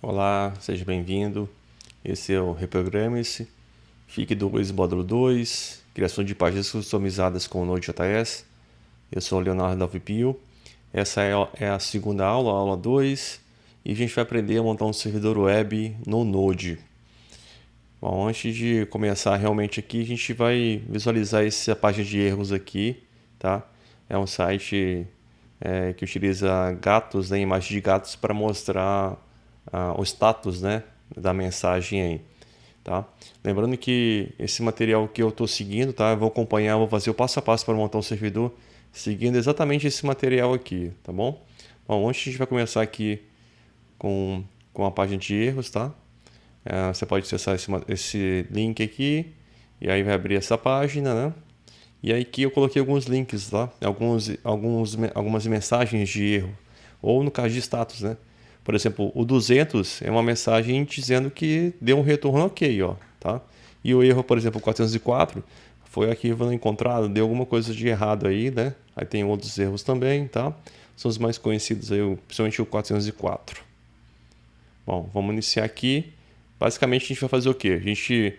Olá, seja bem-vindo. Esse é o Reprograme-se, FIC 2, módulo 2, criação de páginas customizadas com o Node.js. Eu sou o Leonardo Dalvipio. Essa é a segunda aula, a aula 2, e a gente vai aprender a montar um servidor web no Node. Bom, antes de começar realmente aqui, a gente vai visualizar essa página de erros aqui, tá? É um site que utiliza gatos, né, imagens de gatos para mostrar o status, né, da mensagem aí, tá? Lembrando que esse material que eu estou seguindo, tá? Eu vou acompanhar, vou fazer o passo a passo para montar um servidor seguindo exatamente esse material aqui, tá bom? Bom, antes a gente vai começar aqui com a página de erros, tá? Você pode acessar esse link aqui e aí vai abrir essa página, né? E aí aqui eu coloquei alguns links lá, algumas mensagens de erro, ou no caso de status, né? Por exemplo, o 200 é uma mensagem dizendo que deu um retorno ok, ó, tá? E o erro, por exemplo, 404 foi arquivo não encontrado, deu alguma coisa de errado aí, né? Aí tem outros erros também, tá? São os mais conhecidos aí, principalmente o 404. Bom, vamos iniciar aqui. Basicamente a gente vai fazer o quê? A gente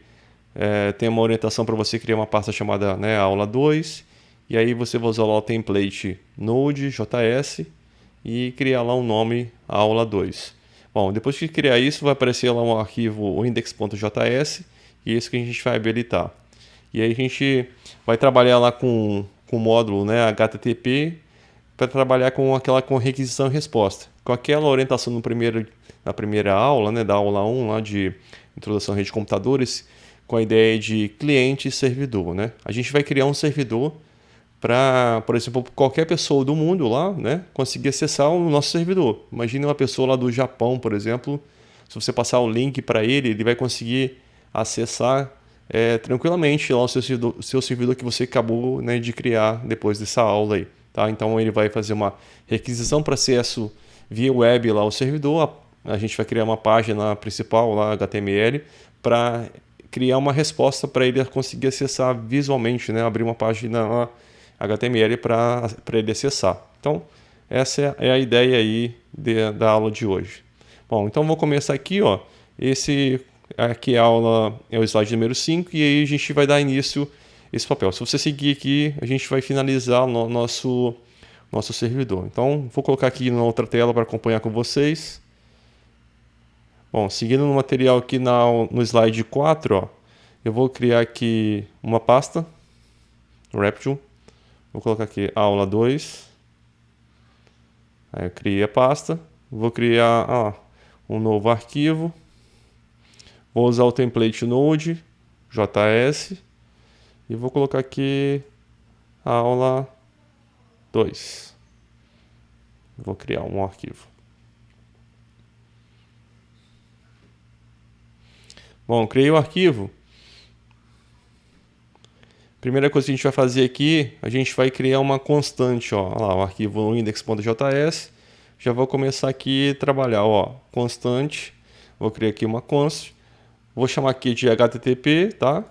tem uma orientação para você criar uma pasta chamada, né, aula 2, e aí você vai usar lá o template Node.js e criar lá um nome aula 2. Bom, depois que criar isso, vai aparecer lá um arquivo o index.js, e é isso que a gente vai habilitar. E aí a gente vai trabalhar lá com o módulo, né, HTTP para trabalhar com requisição e resposta. Com aquela orientação na primeira aula, né, da aula 1 lá de introdução à rede de computadores, com a ideia de cliente e servidor, né? A gente vai criar um servidor para, por exemplo, qualquer pessoa do mundo lá, né, conseguir acessar o nosso servidor. Imagine uma pessoa lá do Japão, por exemplo, se você passar o link para ele, ele vai conseguir acessar tranquilamente lá o seu servidor que você acabou, né, de criar depois dessa aula aí. Tá? Então ele vai fazer uma requisição para acesso via web lá ao servidor. A gente vai criar uma página principal lá, HTML, para criar uma resposta para ele conseguir acessar visualmente, né? Abrir uma página lá, HTML para ele acessar. Então, essa é a ideia aí da aula de hoje. Bom, então vou começar aqui, ó. Esse aqui a aula é o slide número 5 e aí a gente vai dar início a esse papel. Se você seguir aqui, a gente vai finalizar o nosso servidor. Então, vou colocar aqui na outra tela para acompanhar com vocês. Bom, seguindo no material aqui no slide 4, ó, eu vou criar aqui uma pasta, Reptile. Vou colocar aqui aula 2. Aí eu criei a pasta. Vou criar um novo arquivo. Vou usar o template Node.js e vou colocar aqui aula 2. Vou criar um arquivo. Bom, criei o arquivo. Primeira coisa que a gente vai fazer aqui, a gente vai criar uma constante, ó. Olha lá, o arquivo index.js. Já vou começar aqui a trabalhar, ó, constante. Vou criar aqui uma const. Vou chamar aqui de HTTP, tá?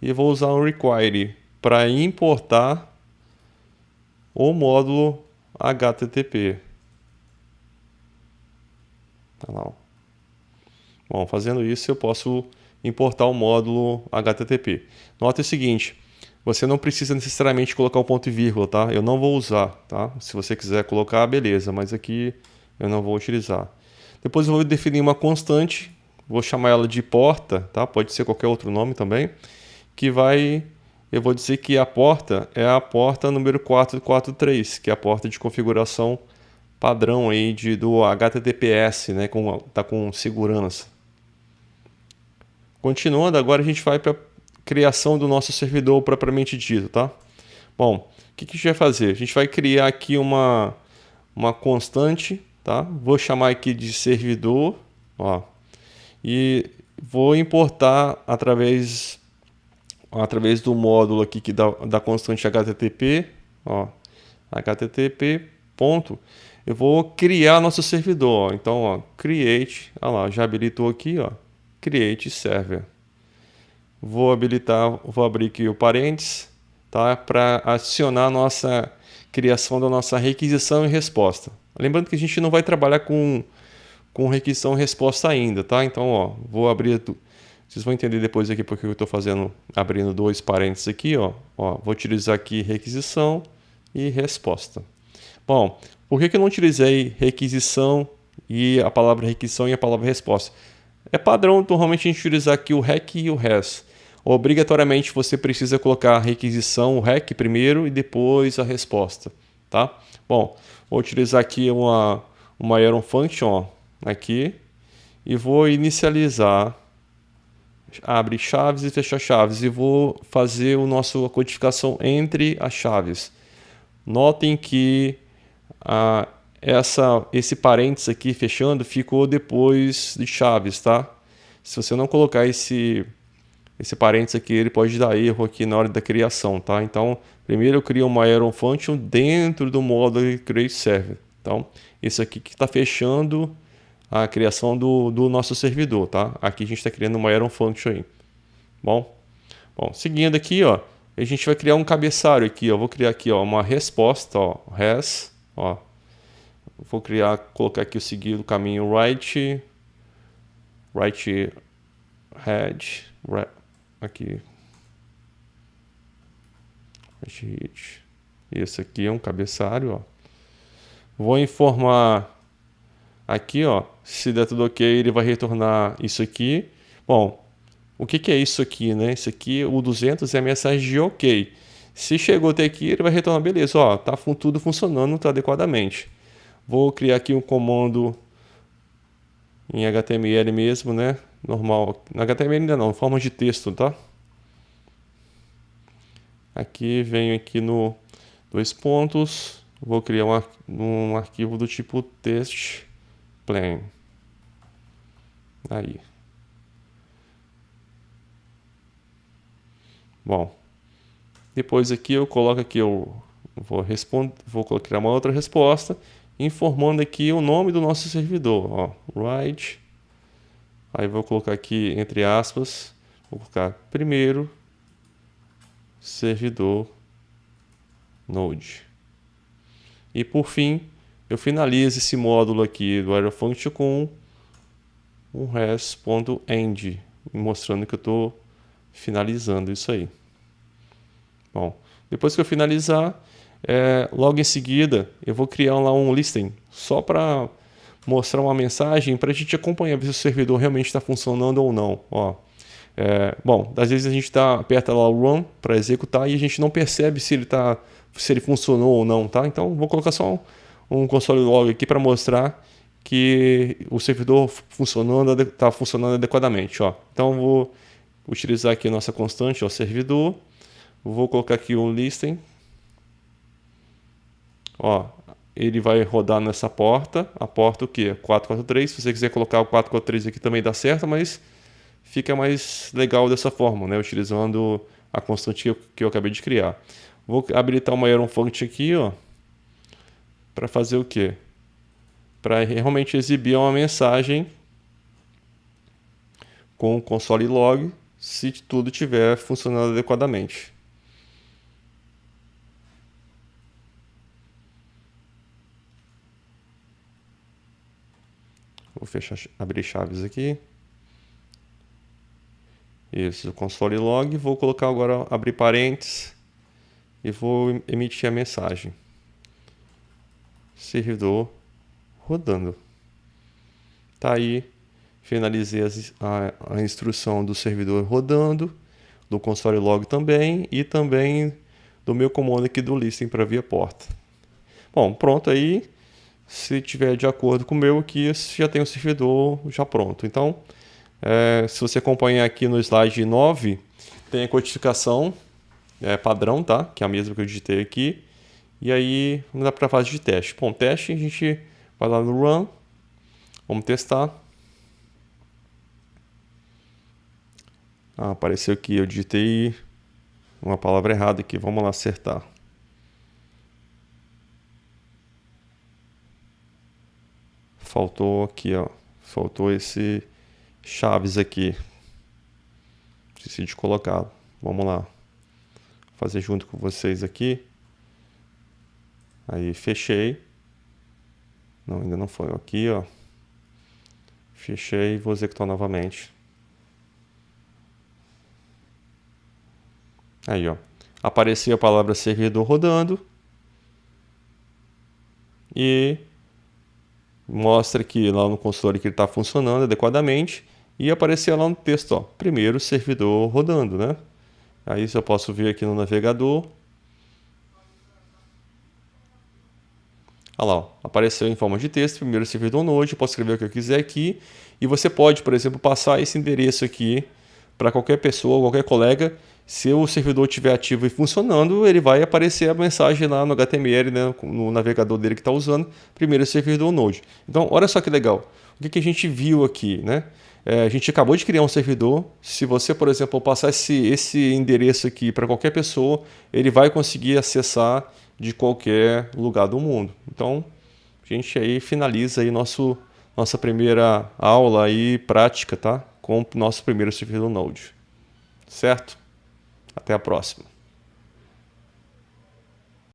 E vou usar um require para importar o módulo HTTP. Olha lá, ó. Bom, fazendo isso eu posso importar o módulo HTTP. Nota o seguinte, você não precisa necessariamente colocar o ponto e vírgula, tá? Eu não vou usar, tá? Se você quiser colocar, beleza, mas aqui eu não vou utilizar. Depois eu vou definir uma constante, vou chamar ela de porta, tá? Pode ser qualquer outro nome também, eu vou dizer que a porta é a porta número 443, que é a porta de configuração padrão aí do HTTPS, né? Tá com segurança. Continuando, agora a gente vai para a criação do nosso servidor propriamente dito, tá? Bom, o que a gente vai fazer? A gente vai criar aqui uma constante, tá? Vou chamar aqui de servidor, ó, e vou importar através do módulo aqui que da constante HTTP, ó, HTTP ponto. Eu vou criar nosso servidor, ó. Então, ó, create, ó lá, já habilitou aqui, ó, create server. Vou abrir aqui o parênteses, tá? Para adicionar a nossa criação da nossa requisição e resposta. Lembrando que a gente não vai trabalhar com com requisição e resposta ainda, tá? Então, ó, vou abrir... Vocês vão entender depois aqui porque eu estou abrindo dois parênteses aqui, ó. Vou utilizar aqui requisição e resposta. Bom, por que eu não utilizei requisição e a palavra requisição e a palavra resposta? É padrão normalmente a gente utilizar aqui o REQ e o RES. Obrigatoriamente você precisa colocar a requisição, o REQ primeiro e depois a resposta, tá? Bom, vou utilizar aqui uma Iron Function, ó, aqui, e vou inicializar, abre chaves e fecha chaves, e vou fazer a nossa codificação entre as chaves. Notem que esse parênteses aqui fechando ficou depois de chaves, tá? Se você não colocar esse parênteses aqui, ele pode dar erro aqui na hora da criação, tá? Então, primeiro eu crio uma Iron Function dentro do módulo Create Server. Então, isso aqui que está fechando a criação do nosso servidor, tá? Aqui a gente está criando uma Iron Function aí. Bom, seguindo aqui, ó, a gente vai criar um cabeçalho aqui, ó. Vou criar aqui, ó, uma resposta, ó, res, ó. Vou colocar aqui o seguinte caminho right head, aqui. Esse aqui é um cabeçalho, ó. Vou informar aqui, ó, se der tudo ok, ele vai retornar isso aqui. Bom, o que é isso aqui, né? Isso aqui, o 200 é a mensagem de ok. Se chegou até aqui, ele vai retornar, beleza, ó, tá tudo funcionando adequadamente. Vou criar aqui um comando em HTML mesmo, né? Normal. Na HTML ainda não, em forma de texto, tá? Aqui venho aqui no dois pontos. Vou criar um arquivo do tipo test plain. Aí. Bom. Depois aqui eu coloco aqui, eu vou colocar uma outra resposta, informando aqui o nome do nosso servidor, ó, right. Aí vou colocar aqui entre aspas, vou colocar primeiro servidor Node. E por fim, eu finalizo esse módulo aqui do Iron Function com um res.end, mostrando que eu estou finalizando isso aí. Bom, depois que eu finalizar, logo em seguida eu vou criar lá um listing só para mostrar uma mensagem para a gente acompanhar se o servidor realmente está funcionando ou não. Ó, bom, às vezes a gente aperta lá o run para executar e a gente não percebe se ele funcionou ou não, tá? Então vou colocar só um console log aqui para mostrar que o servidor está funcionando adequadamente, ó. Então vou utilizar aqui a nossa constante, ó, servidor. Vou colocar aqui um listing. Ó, ele vai rodar nessa porta. A porta o quê? 443. Se você quiser colocar o 443 aqui também dá certo, mas fica mais legal dessa forma, né? Utilizando a constante que eu acabei de criar. Vou habilitar uma Iron Function aqui, ó, para fazer o quê? Para realmente exibir uma mensagem com o console log se tudo estiver funcionando adequadamente. Vou abrir chaves aqui. Isso, console log. Vou colocar agora, abrir parênteses e vou emitir a mensagem. Servidor rodando. Tá aí, finalizei a instrução do servidor rodando, do console log também e também do meu comando aqui do listing para via porta. Bom, pronto aí. Se tiver de acordo com o meu aqui, já tem o servidor já pronto. Então, se você acompanhar aqui no slide 9, tem a codificação padrão, tá? Que é a mesma que eu digitei aqui. E aí, vamos dar para a fase de teste. Bom, teste, a gente vai lá no run, vamos testar. Apareceu aqui, eu digitei uma palavra errada aqui, vamos lá acertar. Faltou aqui, ó. Faltou esse chaves aqui. Esqueci de colocar. Vamos lá. Fazer junto com vocês aqui. Aí fechei. Não, ainda não foi. Aqui, ó. Fechei e vou executar novamente. Aí, ó. Apareceu a palavra servidor rodando. E mostra que lá no console que ele está funcionando adequadamente. E apareceu lá no texto, ó, primeiro servidor rodando, né? Aí isso eu posso ver aqui no navegador. Olha lá, ó, apareceu em forma de texto, primeiro servidor Node, eu posso escrever o que eu quiser aqui. E você pode, por exemplo, passar esse endereço aqui para qualquer pessoa, qualquer colega. Se o servidor estiver ativo e funcionando, ele vai aparecer a mensagem lá no HTML, né, no navegador dele que está usando, primeiro servidor Node. Então, olha só que legal. O que a gente viu aqui, né? A gente acabou de criar um servidor. Se você, por exemplo, passar esse endereço aqui para qualquer pessoa, ele vai conseguir acessar de qualquer lugar do mundo. Então, a gente aí finaliza aí nossa primeira aula aí prática, tá? Com o nosso primeiro servidor Node. Certo? Até a próxima.